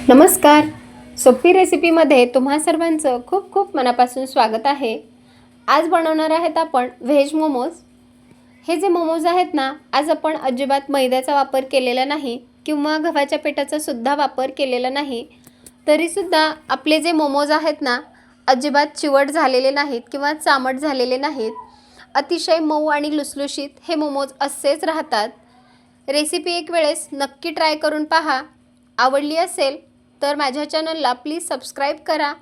नमस्कार. सोपी रेसिपीमध्ये तुम्हा सर्वांचं खूप खूप मनापासून स्वागत आहे. आज बनवणार आहेत आपण व्हेज मोमोज. हे जे मोमोज आहेत ना, आज आपण अजिबात मैद्याचा वापर केलेला नाही किंवा गव्हाच्या पिठाचा सुद्धा वापर केलेला नाही. तरीसुद्धा आपले जे मोमोज आहेत ना, अजिबात चिवट झालेले नाहीत किंवा चामट झालेले नाहीत. अतिशय मऊ आणि लुसलुशीत हे मोमोज असेच राहतात. रेसिपी एक वेळेस नक्की ट्राय करून पहा. आवडली असेल तर माझ्या चॅनलला प्लीज सबस्क्राईब करा,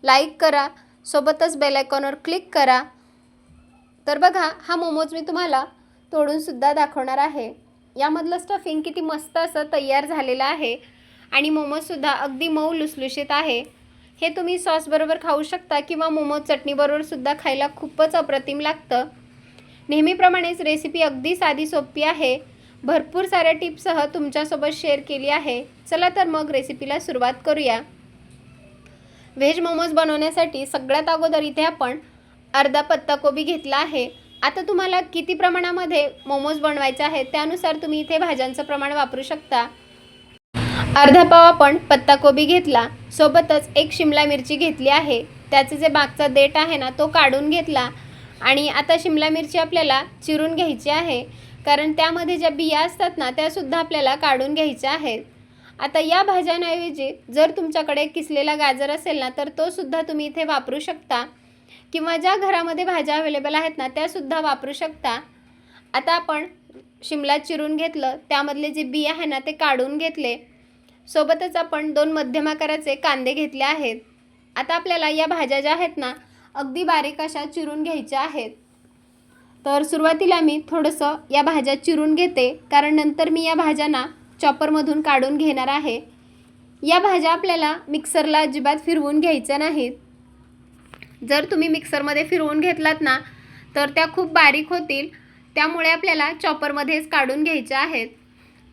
लाईक करा, सोबतच बेल आयकॉनवर क्लिक करा. तर बघा, हा मोमोज मी तुम्हाला तोडूनसुद्धा दाखवणार आहे. यामधलं स्टफिंग किती मस्त असं तयार झालेलं आहे आणि मोमोजसुद्धा अगदी मऊ लुसलुशीत आहे. हे तुम्ही सॉसबरोबर खाऊ शकता किंवा मोमोज चटणीबरोबरसुद्धा खायला खूपच अप्रतिम लागतं. नेहमीप्रमाणेच रेसिपी अगदी साधी सोपी आहे. भरपूर साऱ्या टिप्ससह तुमच्यासोबत शेअर केली आहे. चला तर मग रेसिपीला सुरुवात करूया. व्हेज मोमोज बनवण्यासाठी सगळ्यात अगोदर इथे आपण अर्धा पत्ताकोबी घेतला आहे. आता तुम्हाला किती प्रमाणामध्ये मोमोज बनवायचे आहेत त्यानुसार तुम्ही इथे भाज्यांचं प्रमाण वापरू शकता. अर्धा पाव आपण पत्ताकोबी घेतला, सोबतच एक शिमला मिरची घेतली आहे. त्याचे जे मागचा देठ आहे ना, तो काढून घेतला. आणि आता शिमला मिरची आपल्याला चिरून घ्यायची आहे, कारण त्यामध्ये ज्या बिया असतात ना, त्यासुद्धा आपल्याला काढून घ्यायच्या आहेत. आता या भाज्यांऐवजी जर तुमच्याकडे किसलेला गाजर असेल ना, तर तो सुद्धा तुम्ही इथे वापरू शकता किंवा ज्या घरामध्ये भाज्या अवेलेबल आहेत ना, त्यासुद्धा वापरू शकता. आता आपण शिमला चिरून घेतलं, त्यामधले जे बी आहे ना, ते काढून घेतले. सोबतच आपण 2 मध्यम आकाराचे कांदे घेतले आहेत. आता आपल्याला या भाज्या ज्या आहेत ना, अगदी बारीक अशा चिरून घ्यायच्या आहेत. तर सुरुवातीला मी थोडंसं या भाज्या चिरून घेते, कारण नंतर मी या भाज्यांना चॉपरमधून काढून घेणार आहे. या भाज्या आपल्याला मिक्सरला अजिबात फिरवून घ्यायच्या नाहीत. जर तुम्ही मिक्सरमध्ये फिरवून घेतलात ना, तर त्या खूप बारीक होतील. त्यामुळे आपल्याला चॉपरमध्येच काढून घ्यायच्या आहेत.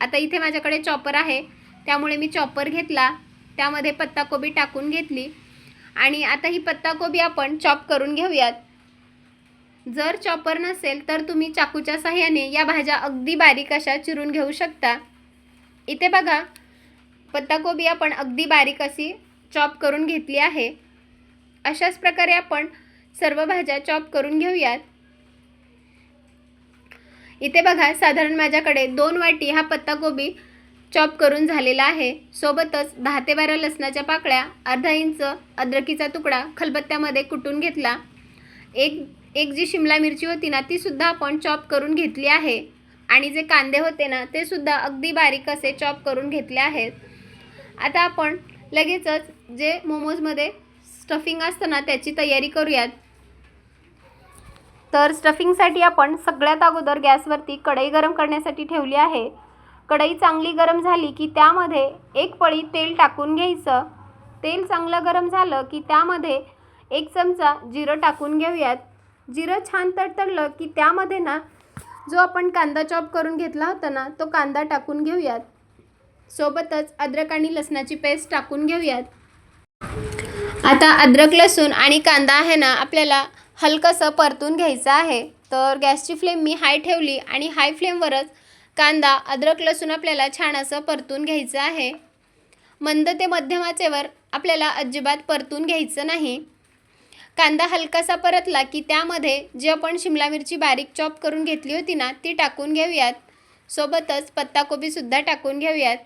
आता इथे माझ्याकडे चॉपर आहे, त्यामुळे मी चॉपर घेतला. त्यामध्ये पत्ताकोबी टाकून घेतली आणि आता ही पत्ताकोबी आपण चॉप करून घेऊयात. जर चॉपर नसेल तर तुम्ही चाकूच्या सहाय्याने या भाज्या अगदी बारीक अशा चिरून घेऊ शकता. इथे बघा, पत्ताकोबी आपण अगदी बारीक अशी चॉप करून घेतली आहे. अशाच प्रकारे आपण सर्व भाज्या चॉप करून घेऊयात. इथे बघा, साधारण माझ्याकडे 2 वाटी हा पत्ताकोबी चॉप करून झालेला आहे. सोबतच 10 ते 12 लसणाच्या पाकळ्या, अर्धा इंच अद्रकीचा तुकडा खलबत्त्यामध्ये कुटून घेतला. एक जी शिमला मिरची होती ना, ती सुद्धा आपण चॉप करून घेतली आहे. आणि जे कांदे होते ना, ते सुद्धा अगदी बारीक असे चॉप करून घेतले आहेत. आता आपण लगेचच जे मोमोजमध्ये स्टफिंग असतं ना, त्याची तयारी करूयात. तर स्टफिंगसाठी आपण सगळ्यात अगोदर गॅसवरती कढई गरम करण्यासाठी ठेवली आहे. कढई चांगली गरम झाली की त्यामध्ये 1 पळी तेल टाकून घ्यायचं. तेल चांगलं गरम झालं की त्यामध्ये 1 चमचा जिरं टाकून घेऊयात. जिरं छान तडतडलं की त्यामध्ये ना, जो आपण कांदा चॉप करून घेतला होता ना, तो कांदा टाकून घेऊयात. सोबतच अद्रक आणि लसणाची पेस्ट टाकून घेऊयात. आता अद्रक, लसूण आणि कांदा आहे ना, आपल्याला हलकंसं परतून घ्यायचं आहे. तर गॅसची फ्लेम मी हाय ठेवली आणि हाय फ्लेमवरच कांदा, अद्रक, लसूण आपल्याला छान असं परतून घ्यायचं आहे. मंद ते मध्यम आचेवर आपल्याला अजिबात परतून घ्यायचं नाही. कांदा हलकासा परतला की त्यामध्ये जी आपण शिमला मिरची बारीक चॉप करून घेतली होती ना, ती टाकून घेऊयात. सोबतच पत्ताकोबीसुद्धा टाकून घेऊयात.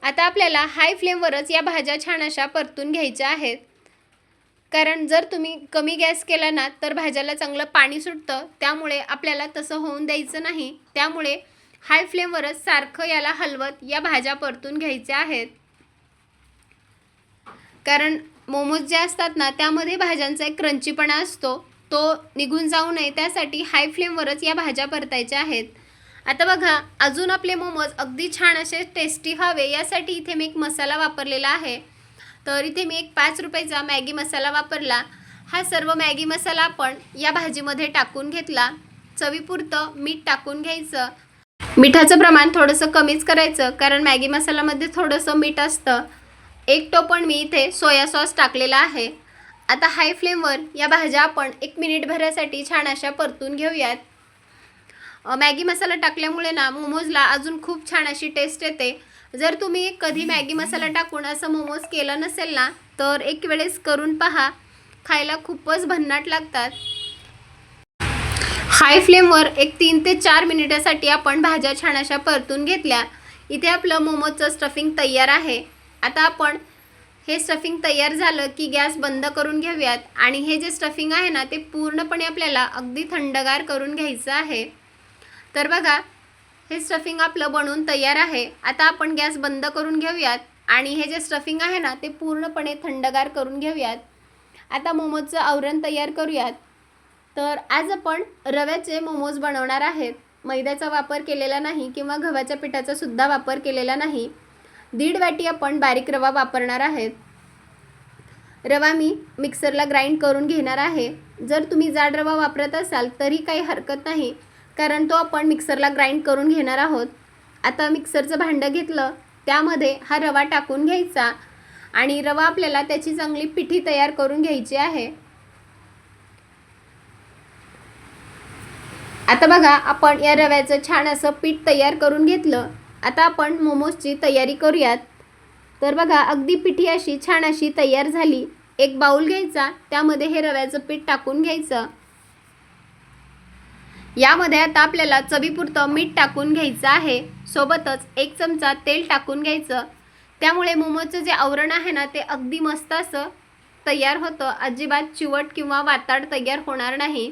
आता आपल्याला हाय फ्लेमवरच या भाज्या छान अशा परतून घ्यायच्या आहेत. कारण जर तुम्ही कमी गॅस केला ना, तर भाज्याला चांगलं पाणी सुटतं. त्यामुळे आपल्याला तसं होऊन द्यायचं नाही. त्यामुळे हाय फ्लेमवरच सारखं याला हलवत या भाज्या परतून घ्यायच्या आहेत. कारण मोमोज जे असतात ना, त्यामध्ये भाज्यांचा एक क्रंचीपणा असतो, तो निघून जाऊ नये त्यासाठी हाय फ्लेमवरच या भाज्या परतायच्या आहेत. आता बघा, अजून आपले मोमोज अगदी छान असे टेस्टी व्हावे यासाठी इथे मी एक मसाला वापरलेला आहे. तर इथे मी एक 5 रुपयाचा मॅगी मसाला वापरला. हा सर्व मॅगी मसाला आपण या भाजीमध्ये टाकून घेतला. चवीपुरतं मीठ टाकून घ्यायचं. मिठाचं प्रमाण थोडंसं कमीच करायचं, कारण मॅगी मसाल्यामध्ये थोडंसं मीठ असतं. 1 टोपण मी इथे सोया सॉस टाकलेला आहे. आता हाय फ्लेमवर या भाज्या आपण 1 मिनिटभरासाठी छान अशा परतून घेऊयात. मॅगी मसाला टाकल्यामुळे ना, मोमोजला अजून खूप छान अशी टेस्ट येते जर तुम्ही कधी मॅगी मसाला टाकून असं मोमोज केलं नसेल ना, तर एक वेळेस करून पहा, खायला खूपच भन्नाट लागतात. हाय फ्लेमवर एक 3 ते 4 मिनिटासाठी आपण भाज्या छान अशा परतून घेतल्या. इथे आपलं मोमोजचं स्टफिंग तयार आहे. आता आपण हे स्टफिंग तयार झालं की गॅस बंद करून घेऊयात आणि हे जे स्टफिंग आहे ना, ते पूर्णपणे आपल्याला अगदी थंडगार करून घ्यायचं आहे. तर बघा, हे स्टफिंग आपलं बनवून तयार आहे. आता आपण गॅस बंद करून घेऊयात आणि हे जे स्टफिंग आहे ना, ते पूर्णपणे थंडगार करून घेऊयात. आता मोमोजचं आवरण तयार करूयात. तर आज आपण रव्याचे मोमोज बनवणार आहेत. मैद्याचा वापर केलेला नाही किंवा गव्हाच्या पिठाचा सुद्धा वापर केलेला नाही. 1.5 वाटी आपण बारीक रवा वापरणार आहेत. रवा मी मिक्सरला ग्राइंड करून घेणार आहे. जर तुम्ही जाड रवा वापरत असाल तरी काही हरकत नाही, कारण तो आपण मिक्सरला ग्राइंड करून घेणार आहोत. आता मिक्सरचं भांडं घेतलं, त्यामध्ये हा रवा टाकून घ्यायचा आणि रवा आपल्याला त्याची चांगली पिठी तयार करून घ्यायची आहे. आता बघा, आपण या रव्याचं छान असं पीठ तयार करून घेतलं. आता आपण मोमोजची तयारी करूयात. तर बघा, अगदी पिठी अशी छान अशी तयार झाली. एक बाउल घ्यायचा, त्यामध्ये हे रव्याचं पीठ टाकून घ्यायचं. यामध्ये आता आपल्याला चवीपुरतं मीठ टाकून घ्यायचं आहे. सोबतच 1 चमचा तेल टाकून घ्यायचं. त्यामुळे मोमोजचं जे आवरण आहे ना, ते अगदी मस्त असं तयार होतं. अजिबात चिवट किंवा वाताड तयार होणार नाही.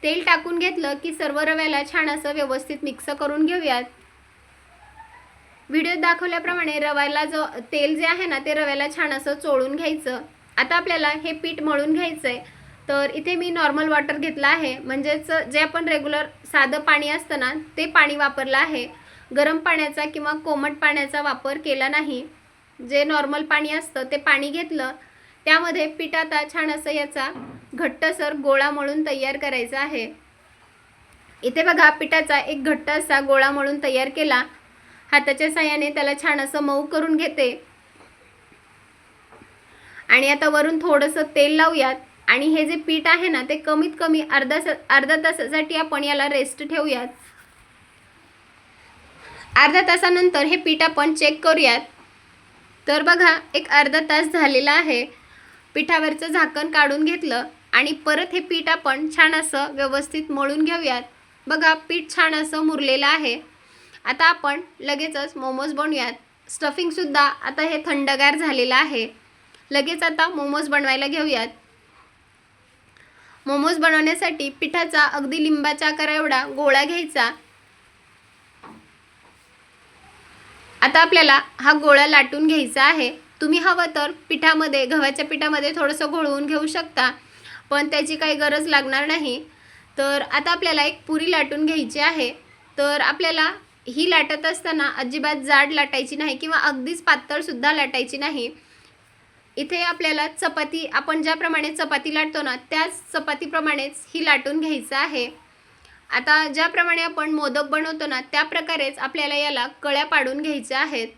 तेल टाकून घेतलं की सर्व रव्याला छान असं व्यवस्थित मिक्स करून घेऊयात. व्हिडिओत दाखवल्याप्रमाणे रव्याला जो तेल जे आहे ना, ते रव्याला छान असं चोळून घ्यायचं. आता आपल्याला हे पीठ मळून घ्यायचं आहे. तर इथे मी नॉर्मल वॉटर घेतलं आहे, म्हणजेच जे आपण रेग्युलर साधं पाणी असतं ना, ते पाणी वापरलं आहे. गरम पाण्याचा किंवा कोमट पाण्याचा वापर केला नाही. जे नॉर्मल पाणी असतं ते पाणी घेतलं. त्यामध्ये पीठ आता छान असं याचा घट्टसर गोळा मळून तयार करायचा आहे. इथे बघा, पिठाचा एक घट्ट असा गोळा मळून तयार केला. हाताच्या साहाय्याने त्याला छान असं मऊ करून घेते आणि आता वरून थोडंसं तेल लावूयात आणि हे जे पीठ आहे ना, ते कमीत कमी अर्धा तासासाठी आपण याला रेस्ट ठेवूयात. अर्धा तासानंतर हे पीठ आपण चेक करूयात. तर बघा, एक अर्धा तास झालेला आहे. पिठावरचं झाकण काढून घेतलं आणि परत हे पीठ आपण छान असं व्यवस्थित मळून घेऊयात. बघा, पीठ छान असं मुरलेलं आहे. आता आपण लगेचच मोमोज बनवूयात. स्टफिंगसुद्धा आता हे थंडगार झालेलं आहे. लगेच आता मोमोज बनवायला घेऊयात. मोमोज बनवण्यासाठी पिठाचा अगदी लिंबाच्या आकार एवढा गोळा घ्यायचा. आता आपल्याला हा गोळा लाटून घ्यायचा आहे. तुम्ही हवं तर पिठामध्ये, गव्हाच्या पिठामध्ये थोडंसं घोळवून घेऊ शकता, पण त्याची काही गरज लागणार नाही. तर आता आपल्याला एक पुरी लाटून घ्यायची आहे. तर आपल्याला ही लाटत असताना अजिबात जाड लाटायची नाही किंवा अगदीच पातळसुद्धा लाटायची नाही. इथे आपल्याला चपाती, आपण ज्याप्रमाणे चपाती लाटतो ना, त्याच चपातीप्रमाणेच ही लाटून घ्यायचं आहे. आता ज्याप्रमाणे आपण मोदक बनवतो ना, त्या प्रकारेच आपल्याला याला कळ्या पाडून घ्यायच्या आहेत.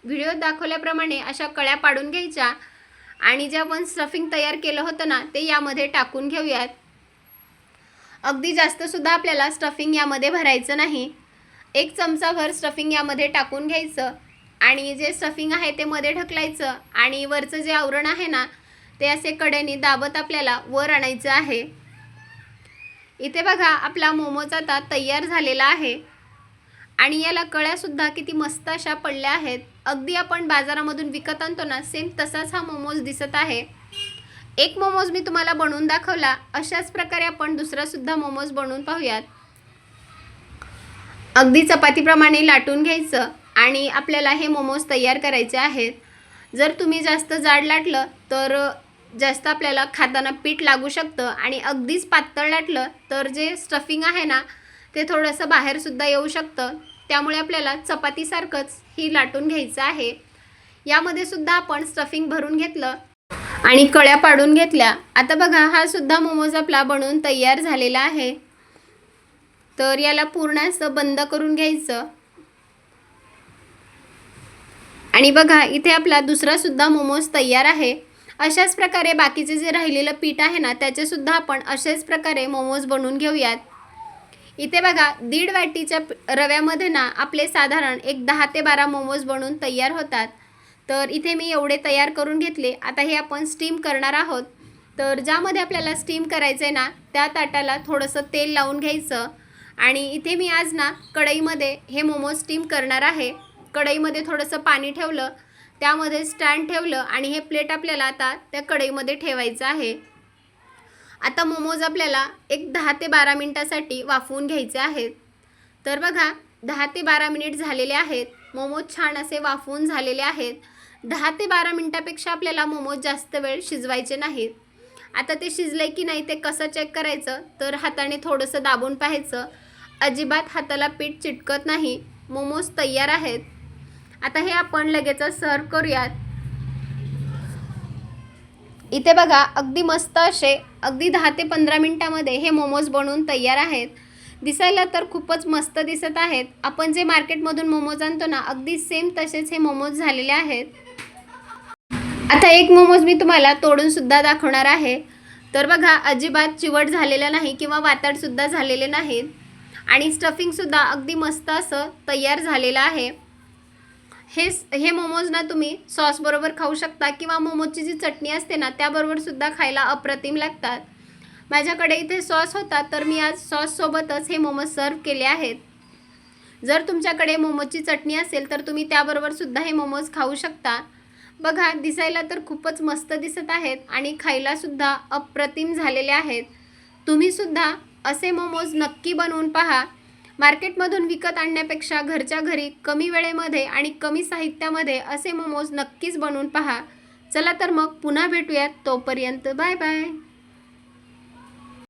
व्हिडिओत दाखवल्याप्रमाणे अशा कळ्या पाडून घ्यायच्या आणि जे आपण स्टफिंग तयार केलं होतं ना, ते यामध्ये टाकून घेऊयात. अगदी जास्तसुद्धा आपल्याला स्टफिंग यामध्ये भरायचं नाही. 1 चमचाभर स्टफिंग यामध्ये टाकून घ्यायचं आणि जे स्टफिंग आहे ते मध्ये ढकलायचं आणि वरचं जे आवरण आहे ना, ते असे कडेने दाबत आपल्याला वर आणायचं आहे. इथे बघा, आपला मोमोज आता तयार झालेला आहे आणि याला कळ्यासुद्धा किती मस्त अशा पडल्या आहेत. अगदी आपण बाजारामधून विकत आणतो ना, सेम तसाच हा मोमोज दिसत आहे. एक मोमोज मी तुम्हाला बनवून दाखवला. अशाच प्रकारे आपण दुसरासुद्धा मोमोज बनवून पाहूयात. अगदी चपातीप्रमाणे लाटून घ्यायचं आणि आपल्याला हे मोमोज तयार करायचे आहेत. जर तुम्ही जास्त जाड लाटलं तर जास्त आपल्याला खाताना पीठ लागू शकतं आणि अगदीच पातळ लाटलं तर जे स्टफिंग आहे ना, ते थोडंसं बाहेरसुद्धा येऊ शकतं. त्यामुळे आपल्याला चपातीसारखंच ही लाटून घ्यायचं आहे. यामध्ये सुद्धा आपण स्टफिंग भरून घेतलं आणि कळ्या पाडून घेतल्या. आता बघा, हा सुद्धा मोमोज आपला बनवून तयार झालेला आहे. तर याला पूर्ण असं बंद करून घ्यायचं आणि बघा, इथे आपला दुसरासुद्धा मोमोज तयार आहे. अशाच प्रकारे बाकीचे जे राहिलेलं पीठ आहे ना, त्याचेसुद्धा आपण अशाच प्रकारे मोमोज बनवून घेऊयात. इथे बघा 1.5 वाटीच्या रव्यामध्ये ना आपले साधारण एक 10 ते 12 मोमोज बनवून तयार होतात. तर इथे मी एवढे तयार करून घेतले. आता हे आपण स्टीम करणार आहोत. तर ज्यामध्ये आपल्याला स्टीम करायचं आहे ना त्या ताटाला थोडंसं तेल लावून घ्यायचं आणि इथे मी आज ना कढईमध्ये हे मोमोज स्टीम करणार आहे. कढईमध्ये थोडंसं पाणी ठेवलं, त्यामध्ये स्टँड ठेवलं आणि हे प्लेट आपल्याला आता त्या कढईमध्ये ठेवायचं आहे. आता मोमोज आपल्याला एक 10 ते 12 मिनिटासाठी वाफवून घ्यायचे आहेत. तर बघा 10 ते 12 मिनिट झालेले आहेत. मोमोज छान असे वाफवून झालेले आहेत. 10 ते 12 मिनिटापेक्षा आपल्याला मोमोज जास्त वेळ शिजवायचे नाहीत. आता ते शिजले की नाही ते कसं चेक करायचं, तर हाताने थोडंसं दाबून पाहायचं. अजिबात हाताला पीठ चिटकत नाही. मोमोज तयार आहेत. आता हे आपण लगेचच सर्व करूयात. इथे बघा अगदी मस्त असे अगदी 10 ते 15 मिनिटांमध्ये हे मोमोज बनवून तयार आहेत. दिसायला तर खूपच मस्त दिसत आहेत. आपण जे मार्केटमधून मोमोज आणतो ना अगदी सेम तसेच हे मोमोज झालेले आहेत. आता एक मोमोज मी तुम्हाला तोडून सुद्धा दाखवणार आहे. तर बघा अजिबात चिवट झालेला नाही किंवा वातड सुद्धा झालेले नाहीत आणि स्टफिंग सुद्धा अगदी मस्त असं तयार झालेलं आहे. हे मोमोज ना तुम्ही सॉस बरोबर खाऊ शकता किंवा मोमोजची जी चटणी असते ना त्याबरोबर सुद्धा खायला अप्रतिम लागतात. माझ्याकडे इथे सॉस होता तर मी आज सॉस सोबतच हे मोमोज सर्व केले आहेत. जर तुमच्याकडे मोमोजची चटणी असेल तर तुम्ही त्याबरोबर सुद्धा हे मोमोज खाऊ शकता. बघा दिसायला तर खूपच मस्त दिसत आहेत आणि खायला सुद्धा अप्रतिम झालेले आहेत. तुम्ही सुद्धा असे मोमोज नक्की बनवून पहा. मार्केटमधून विकत आणण्यापेक्षा घरच्या घरी कमी वेळेमध्ये आणि कमी साहित्यामध्ये असे मोमोज नक्कीच बनवून पहा. चला तर मग पुन्हा भेटूयात. तोपर्यंत बाय बाय.